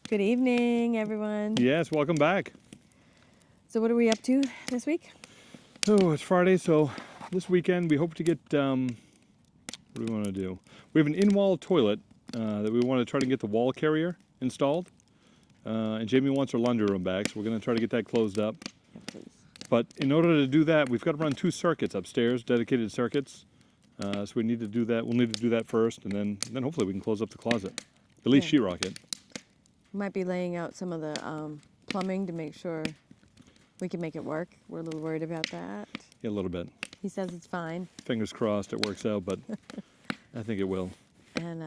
Good evening, everyone. Yes, welcome back. So what are we up to this week? Oh, it's Friday, so this weekend we hope to get, what do we want to do? We have an in-wall toilet that we want to try to get the wall carrier installed. And Jayme wants her laundry room back, so we're going to try to get that closed up. Yeah, please. But in order to do that, we've got to run 2 circuits upstairs, dedicated circuits. So we need to do that. We'll need to do that first, and then hopefully we can close up the closet. At least sheetrock it. We might be laying out some of the plumbing to make sure we can make it work. We're a little worried about that. Yeah, a little bit. He says it's fine. Fingers crossed it works out, but I think it will. And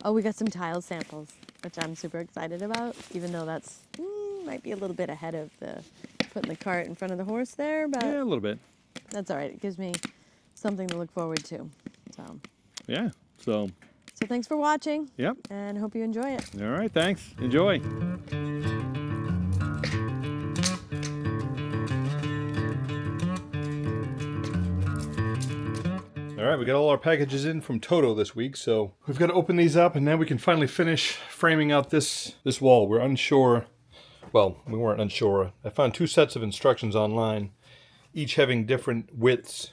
we got some tile samples, which I'm super excited about, even though that's might be a little bit ahead of the putting the cart in front of the horse there, but Yeah, a little bit. that's all right. It gives me something to look forward to. Yeah, so thanks for watching. Yep. And hope you enjoy it. All right, thanks. Enjoy. All right, we got all our packages in from Toto this week, so we've got to open these up, and now we can finally finish framing out this wall. We're unsure. Well, we weren't unsure. I found 2 sets of instructions online, each having different widths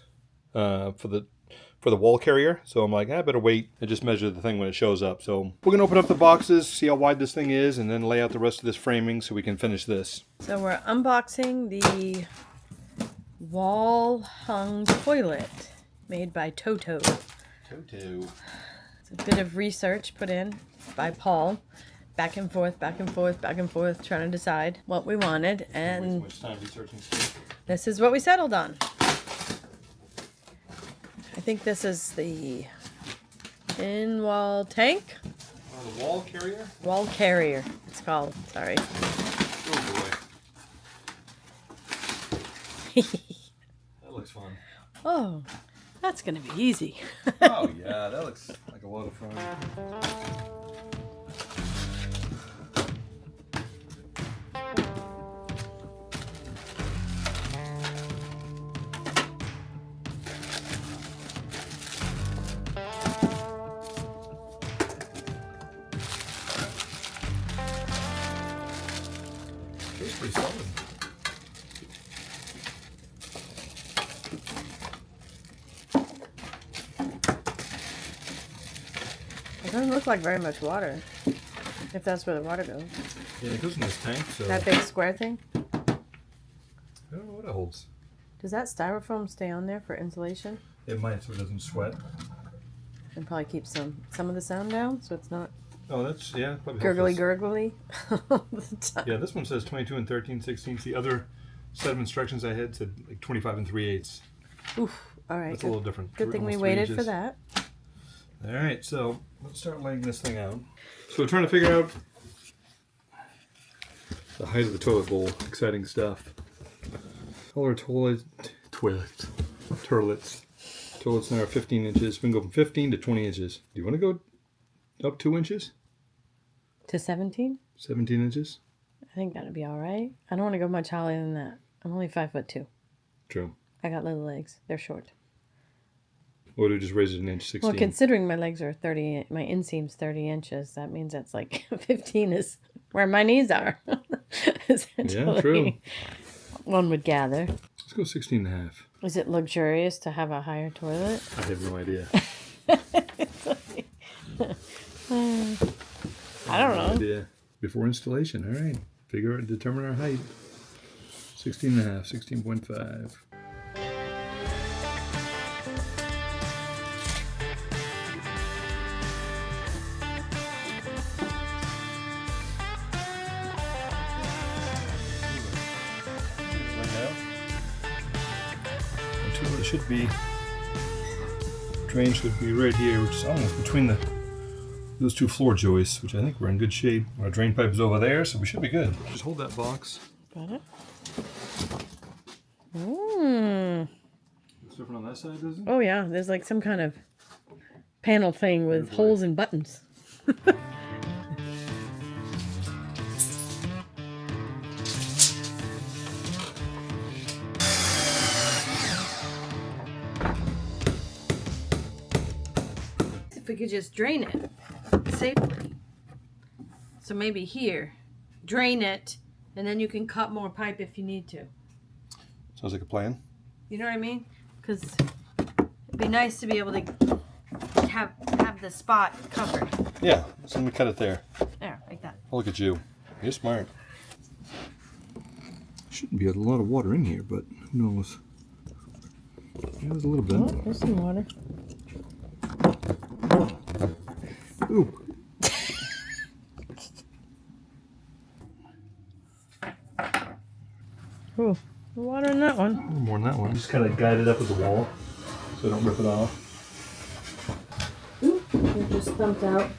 for the wall carrier. So I'm like, I better wait and just measure the thing when it shows up. So we're gonna open up the boxes, see how wide this thing is, and then lay out the rest of this framing so we can finish this. So we're unboxing the wall hung toilet made by Toto. Toto. It's a bit of research put in by Paul. Back and forth, back and forth, back and forth, trying to decide what we wanted. And much time researching stuff. This is what we settled on. I think this is the in-wall tank. The wall carrier? Wall carrier, it's called. Sorry. Oh boy. That looks fun. Oh, that's going to be easy. Oh yeah, that looks like a lot of fun. It's pretty solid. It doesn't look like very much water, if that's where the water goes. Yeah, it goes in this tank, so That big square thing? I don't know what it holds. Does that styrofoam stay on there for insulation? It might, so it doesn't sweat. And probably keep some of the sound down, so it's not Oh, that's, yeah, probably gurgly helps us. gurgly. all the time. Yeah, this one says 22 and 13/16. The other set of instructions I had said like 25 and 3/8. Oof. All right. That's a little different. Good thing we Almost 3 waited for inches. that. All right, so let's start laying this thing out. So we're trying to figure out the height of the toilet bowl. Exciting stuff. All our toilets now are 15 inches. We can go from 15 to 20 inches. Do you want to go up 2 inches? To 17? 17 inches? I think that'd be all right. I don't want to go much higher than that. I'm only 5'2". True. I got little legs. They're short. Or do we just raise it an inch, 16? Well, considering my legs are 30, my inseam's 30 inches, that means that's like 15 is where my knees are. Yeah, true. One would gather. Let's go 16 and a half. Is it luxurious to have a higher toilet? I have no idea. I don't know. Idea. Before installation, all right. Figure out, determine our height. 16 and a half, 16.5. It should be, drain should be right here, which is almost between those 2 floor joists, which I think we're in good shape. Our drain pipe is over there, so we should be good. Just hold that box. Got it? It's different on that side, does it? Oh, yeah. There's like some kind of panel thing with holes and buttons. If we could just drain it safely. So maybe here drain it, and then you can cut more pipe if you need to. Sounds like a plan. You know what I mean? Because it'd be nice to be able to have the spot covered. Yeah, so let me cut it there. There, like that. Oh, look at you. You're smart. Shouldn't be a lot of water in here, but who knows? Yeah, there's a little bit. Oh, there's some water. Ooh. Ooh, the water in that one. A little more than that one. Just kind of guide it up with the wall so I don't rip it off. Ooh, it just thumped out.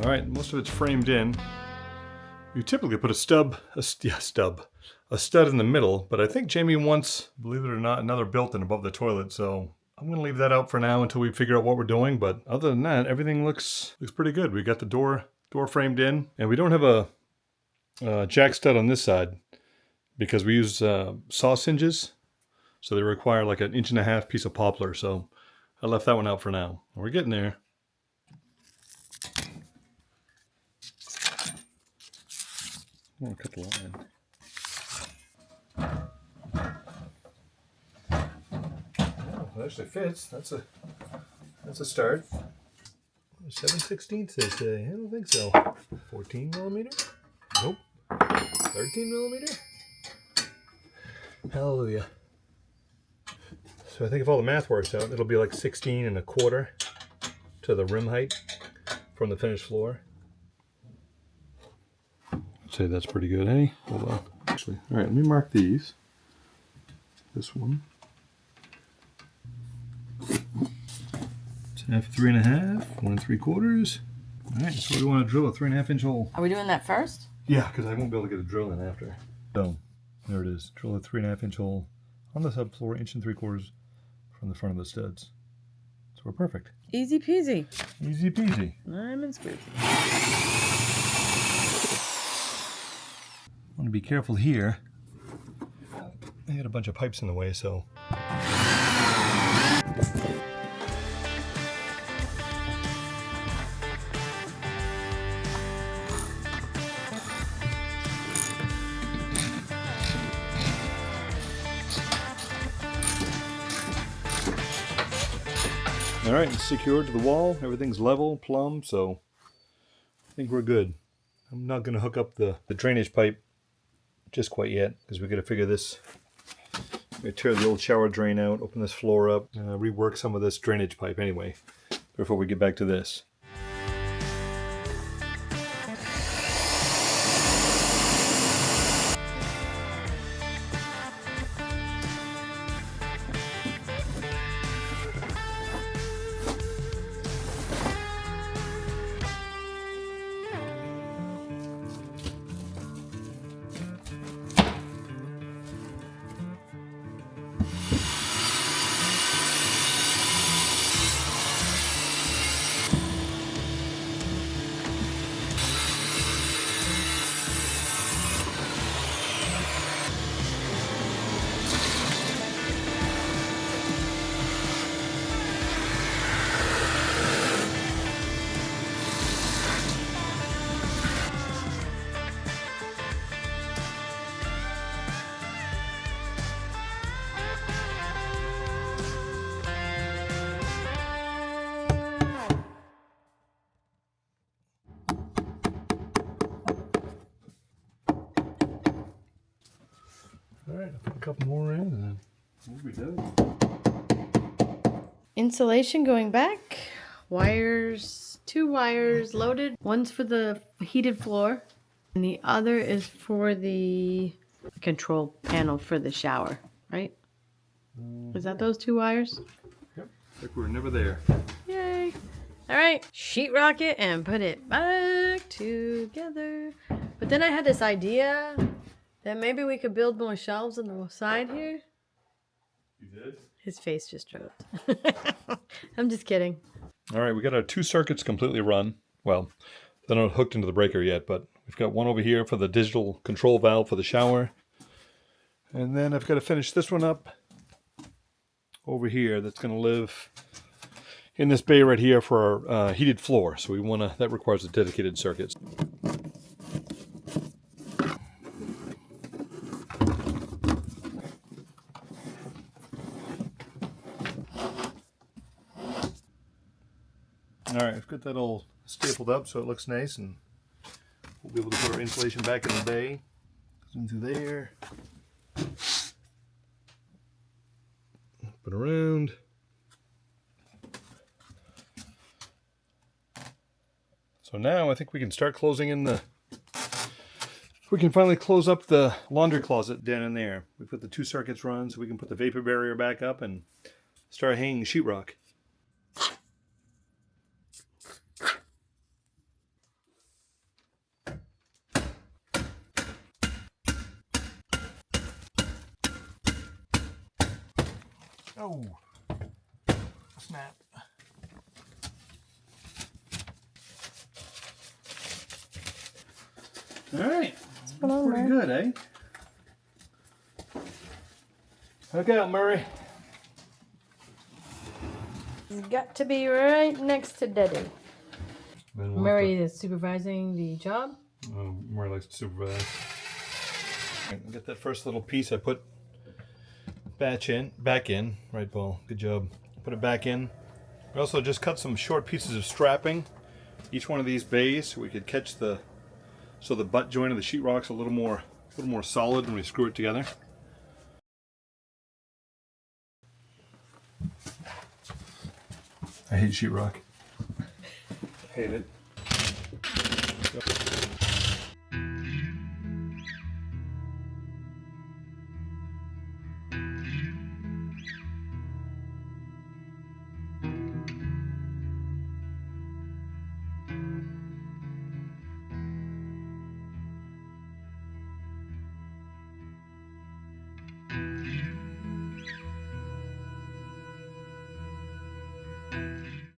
All right, most of it's framed in. You typically put a stud in the middle, but I think Jayme wants, believe it or not, another built-in above the toilet, so I'm gonna leave that out for now until we figure out what we're doing. But other than that, everything looks pretty good. We got the door framed in, and we don't have a jack stud on this side because we use saw hinges, so they require like an 1.5 inch piece of poplar. So I left that one out for now. We're getting there. I'm gonna cut the line. Oh, it actually fits. That's a start. 7/16 they say. I don't think so. 14 millimeter? Nope. 13 millimeter? Hallelujah. So I think if all the math works out, it'll be like 16 1/4 to the rim height from the finished floor. I'd say that's pretty good, eh? Hold on. Actually, all right, let me mark these. This one. It's 3.5, 1 3/4. All right, so we want to drill a 3.5 inch hole. Are we doing that first? Yeah, because I won't be able to get a drill in after. So, there it is. Drill a 3.5 inch hole on the subfloor, 1 3/4 from the front of the studs. So we're perfect. Easy peasy. Easy peasy. Lemon squeezy. Want to be careful here. I had a bunch of pipes in the way, so. All right, it's secured to the wall. Everything's level, plumb, so I think we're good. I'm not going to hook up the drainage pipe just quite yet, because we got to figure this. We tear the old shower drain out, open this floor up, rework some of this drainage pipe anyway, before we get back to this. Alright, I'll put a couple more in and then we'll be done. Insulation going back. Wires, 2 wires loaded. One's for the heated floor, and the other is for the control panel for the shower, right? Is that those 2 wires? Yep, like we were never there. Yay! All right, sheetrock it and put it back together. But then I had this idea that maybe we could build more shelves on the side here. You did? His face just dropped. I'm just kidding. All right, we got our 2 circuits completely run. Well, they're not hooked into the breaker yet, but we've got one over here for the digital control valve for the shower. And then I've got to finish this one up over here that's going to live in this bay right here for our heated floor. So that requires a dedicated circuit. All right, I've got that all stapled up so it looks nice, and we'll be able to put our insulation back in the bay. Goes into there. Put around. So now I think we can start closing in we can finally close up the laundry closet down in there. We put the 2 circuits run so we can put the vapor barrier back up and start hanging sheetrock. Oh, snap. All right, pretty good, eh? Look out, Murray. He's got to be right next to Daddy. Murray is supervising the job. Murray likes to supervise. Get that first little piece I put back in. Right, Paul? Good job. Put it back in. We also just cut some short pieces of strapping. Each one of these bays, so we could catch the butt joint of the sheetrock's a little more solid when we screw it together. I hate sheetrock. Hate it.